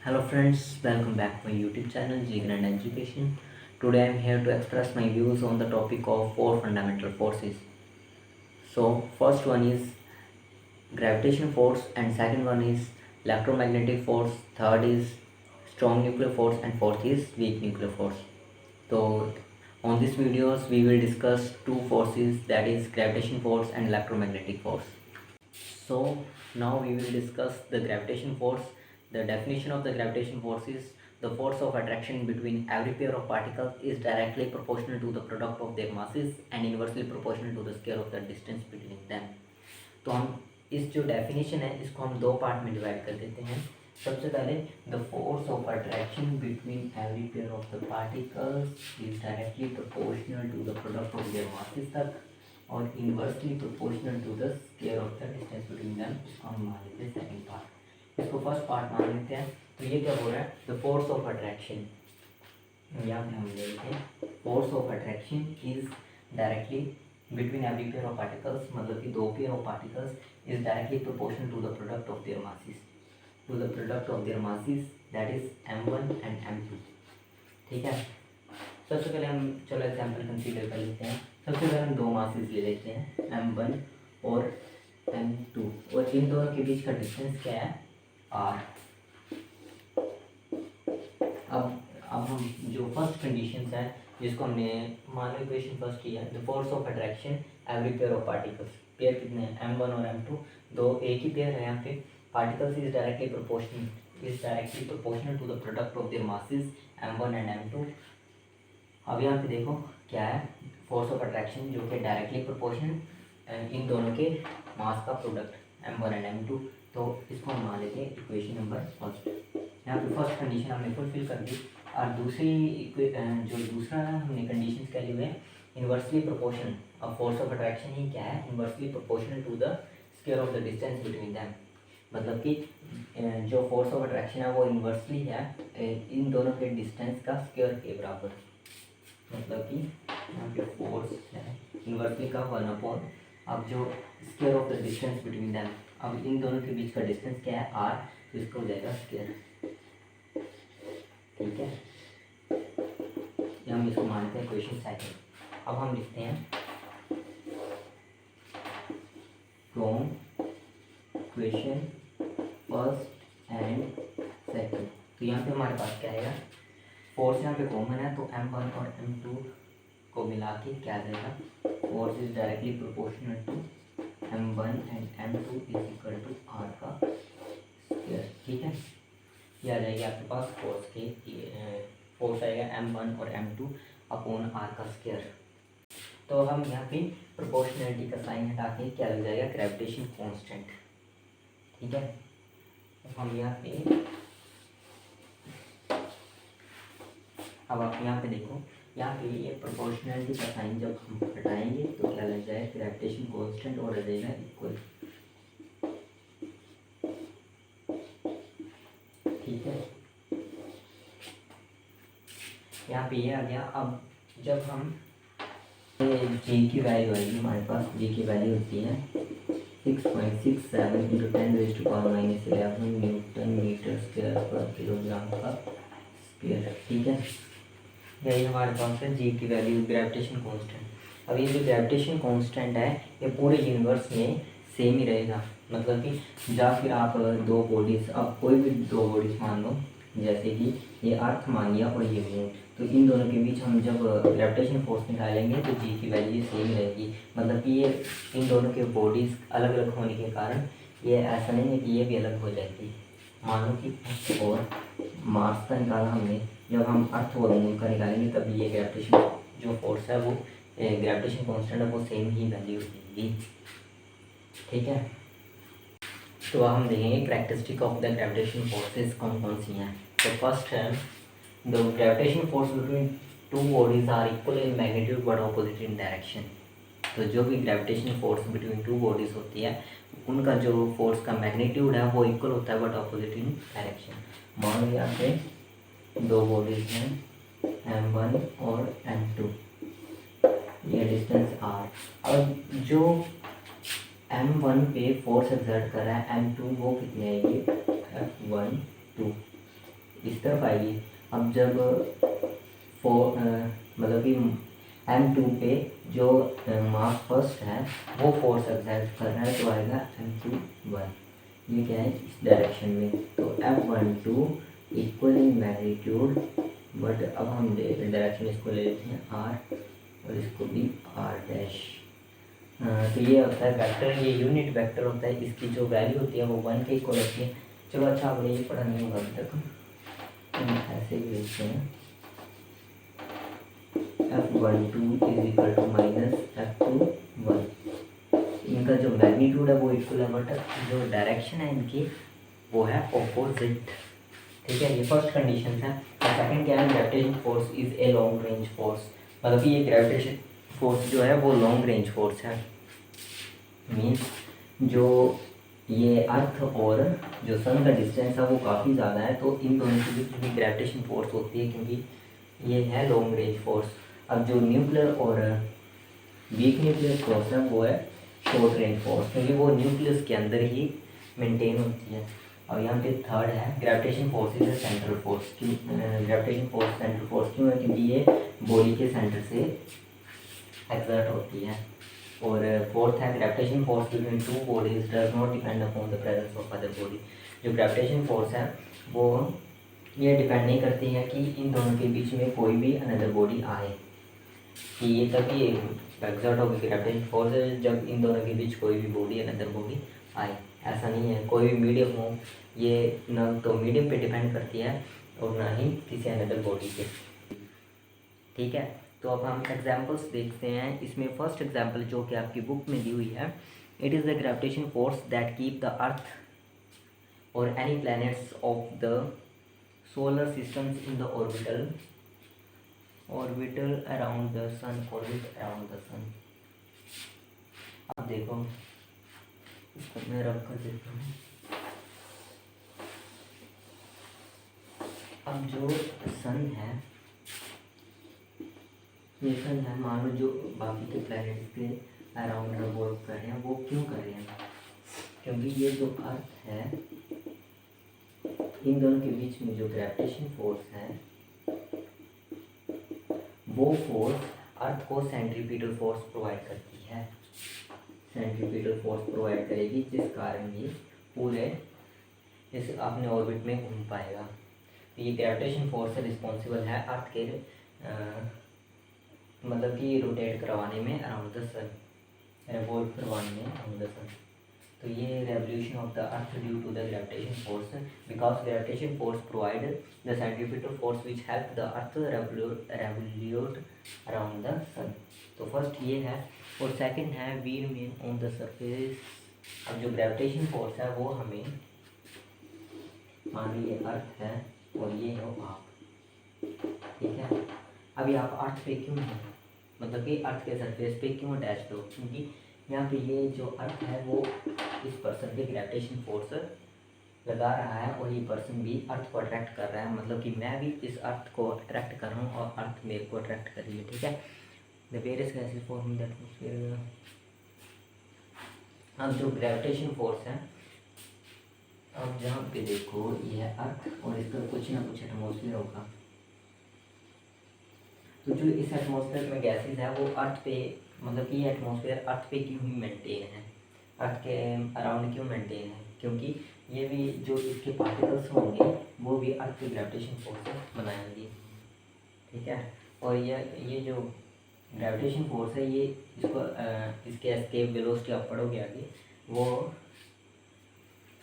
Hello friends, welcome back to my YouTube channel G Grand Education. Today I am here to express my views on the topic of four fundamental forces. So first one is gravitational force and second one is electromagnetic force, third is strong nuclear force and fourth is weak nuclear force. So on this videos we will discuss two forces, that is gravitation force and electromagnetic force. So now we will discuss the gravitation force. The definition of the gravitation force is the force of attraction between every pair of particles is directly proportional to the product of their masses and inversely proportional to the square of the distance between them. तो हम इस जो definition है इसको हम दो part में divide कर देते हैं. सबसे पहले the force of attraction between every pair of the particles is directly proportional to the product of their masses तक और inversely proportional to the square of the distance between them. इसको हम मान लेते हैं सेकंड पार्ट. इसको first part मान लेते हैं. तो ये क्या बोल रहा है, द फोर्स ऑफ अट्रैक्शन. यहाँ पे हम ले लेते हैं force of attraction is directly between every pair of particles, मतलब कि दो pair of particles is directly proportional to the product of their masses, to the product of their masses, that is m1 and m2. ठीक है. सबसे पहले हम चलो example consider कर लेते हैं. सबसे पहले हम दो मासेस ले लेते हैं m1 और m2 और इन दोनों के बीच का डिस्टेंस क्या है, r. अब हम जो फर्स्ट कंडीशंस है जिसको हमने मान लो इक्वेशन फर्स्ट किया, the force of attraction every pair of particles. Pair कितने हैं, m1 और m2, दो एक ही पेयर है यहाँ पे. Particles is directly proportional to the product of their masses m1 and m2. अब यहाँ पे देखो क्या है, फोर्स ऑफ अट्रैक्शन जो कि डायरेक्टली प्रोपोर्शनल इन दोनों के मास का प्रोडक्ट m1 एंड m2. तो इसको हम मान लेते हैं इक्वेशन नंबर फर्स्ट. यहाँ पे फर्स्ट कंडीशन हमने फुलफिल कर दी और जो दूसरा हमने कंडीशन क्या लिए हुए हैं, इन्वर्सली प्रोपोर्शनल. अब फोर्स ऑफ अट्रैक्शन ही क्या है, inversely proportional to the square of the distance between them. मतलब कि जो फोर्स ऑफ अट्रैक्शन है वो इन्वर्सली है इन दोनों के डिस्टेंस का स्क्वायर के बराबर. मतलब कि यहाँ पे फोर्स है इन्वर्सली का 1/. अब जो square of the distance between them, अब इन दोनों के बीच का डिस्टेंस क्या है, r, तो इसको हो जाएगा स्क्वायर. ठीक है. हम इसको मानते हैं क्वेश्चन सेकंड. अब हम लिखते हैं from question first and second. तो यहाँ पे हमारे पास क्या आएगा, फोर्स यहाँ पे कॉमन है तो m1 और m2 को मिला के क्या आ जाएगा, force is directly proportional to m1 and m2 is equal to r का स्क्वायर. ठीक है. ये आ जाएगी आपके पास फोर्स आएगा m1 और m2 अपॉन r का स्क्वायर. तो हम यहाँ पे प्रोपोर्शनलिटी का साइन हटा के क्या लग जाएगा, ग्रेविटेशन कांस्टेंट. ठीक है. तो हम यहाँ पे अब आप यहाँ पे देखो, यहाँ पे ये प्रोपोर्शनलिटी का साइन जब हम हटाएंगे तो क्या लग जाएगा, ग्रेविटेशन कांस्टेंट और आ जाएगा इक्वल. ठीक है. यहाँ पे ये आ गया. अब जब हम जी की वैल्यू आएगी हमारे पास, जी की वैल्यू होती है 6.67 इंटू 10⁻⁻11 न्यूटन मीटर स्क्वायर पर किलोग्राम का स्क्वायर. ठीक है. यही हमारे पास है जी की वैल्यू, ग्रेविटेशन कांस्टेंट. अब ये जो ग्रेविटेशन कांस्टेंट है ये पूरे यूनिवर्स में सेम ही रहेगा. मतलब कि या फिर आप दो बॉडीज, अब कोई भी दो बॉडीज मान लो, जैसे कि ये अर्थ मान लिया और ये मून, तो इन दोनों के बीच हम जब ग्रेविटेशन फोर्स निकालेंगे तो जी की वैल्यू सेम ही रहेगी. मतलब कि ये इन दोनों के बॉडीज़ अलग अलग होने के कारण ये ऐसा नहीं है कि ये भी अलग हो जाती है. मान लो कि अर्थ और मार्स का निकाला हमने, जब हम अर्थ और मून का निकालेंगे तब ये ग्रेविटेशन जो फोर्स है वो ग्रेविटेशन कॉन्स्टेंट है वो सेम ही वैल्यू देगी. ठीक है. तो हम देखेंगे characteristic of the gravitation forces कौन कौन सी हैं. तो फर्स्ट है the gravitation force between two bodies are equal in magnitude but opposite in direction. तो जो भी gravitation force between two bodies होती है उनका जो फोर्स का मैग्नीट्यूड है वो इक्वल होता है बट ऑपोजिट इन डायरेक्शन. मान लो यहाँ पे दो बॉडीज हैं m1 और m2, ये डिस्टेंस r. अब जो m1 पे फोर्स एक्सर्ट कर रहा है m2 वो कितने आएगी, F1 2. इस तरफ आएगी। अब जब मतलब कि M2 पे जो मास फर्स्ट है वो फोर्स एक्सर्ट कर रहा है तो आएगा M2 1। ये क्या है, इस डायरेक्शन में, तो F12 equal in magnitude, but अब हम डायरेक्शन इसको ले लेते हैं R और इसको भी R डैश। तो ये होता है वेक्टर, ये यूनिट वेक्टर होता है, इसकी जो वैल्यू होती है वो 1 के इक्वल होती है। चलो अच्छा, आपने ये पढ़ा नहीं होगा अभी तक, हम ऐसे ही लिखते हैं F12 is equal to minus F21। इनका जो मैग्नीट्यूड है वो इक्वल है, बट जो डायरेक्शन है इनकी वो है ऑपोजिट। ठीक है, ये फर्स्ट कंडीशन है। और सेकंड क्या है, gravitation force is a long range force, मतलब कि ये ग्रेविटेशन फोर्स जो है वो लॉन्ग रेंज फोर्स है। मीन्स जो ये अर्थ और जो सन का डिस्टेंस है वो काफ़ी ज़्यादा है, तो इन दोनों के बीच भी ग्रेविटेशन फोर्स होती है, क्योंकि ये है लॉन्ग रेंज फोर्स। अब जो न्यूक्लियर और वीक न्यूक्लियर फोर्स है वो है शॉर्ट रेंज फोर्स, क्योंकि वो न्यूक्लियस के अंदर ही मेंटेन होती है। और यहाँ पे थर्ड है gravitation force is central force. क्यों ग्रेविटेशन फोर्स सेंट्रल फोर्स क्यों है, क्योंकि ये बॉडी के सेंटर से एक्सर्ट होती है। और फोर्थ है gravitation force between two bodies does not depend upon the presence of other body. जो ग्रेविटेशन फोर्स है वो ये डिपेंड नहीं करती है कि इन दोनों के बीच में कोई भी अनदर बॉडी आए, कि ये तभी एक्सर्ट होगी ग्रेविटेशन फोर्स जब इन दोनों के बीच कोई भी बॉडी अनदर बॉडी आए। ऐसा नहीं है कोई भी मीडियम हो, ये न तो मीडियम पे डिपेंड करती है और ना ही किसी अनदर बॉडी पे। ठीक है, तो अब हम एग्जांपल्स देखते हैं। इसमें फर्स्ट एग्जांपल जो कि आपकी बुक में दी हुई है, it is the gravitation force that keep the earth और any planets of the solar systems in the orbital around the sun, orbit around the sun. अब देखो, इसको मैं रख कर देता हूँ। अब जो सन है, ये सन है, मान लो जो बाकी के प्लैनेट पे अराउंड रिवॉल्व कर रहे हैं, वो क्यों कर रहे हैं, क्योंकि ये जो अर्थ है इन दोनों के बीच में जो ग्रेविटेशन फोर्स है वो फोर्स अर्थ को सेंट्रीपिटल फोर्स प्रोवाइड करती है। सेंट्रीपिटल फोर्स प्रोवाइड करेगी, जिस कारण ये पूरे इस अपने ऑर्बिट में घूम पाएगा। तो ये ग्रेविटेशन फोर्स से रिस्पॉन्सिबल है अर्थ के मतलब कि रोटेट करवाने में अराउंड द सन, रिवॉल्व करवाने में अराउंड द सन। तो ये revolution of the earth due to the gravitation force, because gravitation force provide the centripetal force which help the earth revolute around the sun. तो first ये है, और second है we remain on the surface. अब जो gravitation force है वो हमें, मान लीजिए अर्थ है और ये हो आप, ठीक है। अभी आप अर्थ पे क्यों हैं, मतलब कि अर्थ के सरफेस पे क्यों अटैच हो, क्योंकि यहाँ पे ये जो अर्थ है वो इस पर्सन पे ग्रेविटेशन फोर्स लगा रहा है और ये पर्सन भी अर्थ को अट्रैक्ट कर रहा है, मतलब कि मैं भी इस अर्थ को अट्रैक्ट कर रहा हूँ और अर्थ मेरे को अट्रैक्ट कर रही है। ठीक है, the various gases forming the atmosphere. अब जो ग्रेविटेशन फोर्स है, अब जहाँ पे देखो ये है अर्थ और इसका कुछ ना कुछ एटमॉस्फेयर होगा, तो जो इस एटमॉस्फेयर में गैसेस है वो अर्थ पे, मतलब कि ये एटमॉस्फेयर अर्थ पे क्यों ही मेंटेन है, अर्थ के अराउंड क्यों मेंटेन है, क्योंकि ये भी जो इसके पार्टिकल्स होंगे वो भी अर्थ के ग्रेविटेशन फोर्स बनाएंगे। ठीक है, और ये जो ग्रेविटेशन फोर्स है ये इसको इसके एस्केप वेलोसिटी आप पढ़ोगे आगे, वो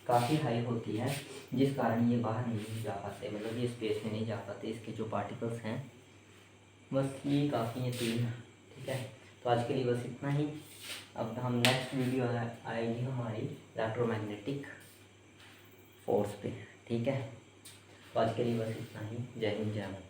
काफ़ी हाई होती है, जिस कारण ये बाहर नहीं जा पाते, मतलब ये स्पेस में नहीं जा पाते इसके जो पार्टिकल्स हैं। बस ये काफ़ी है तीन। ठीक है, तो आज के लिए बस इतना ही। अब हम नेक्स्ट वीडियो आएगी हमारी इलेक्ट्रोमैग्नेटिक फोर्स पे। ठीक है, तो आज के लिए बस इतना ही। जय हिंद, जय भारत।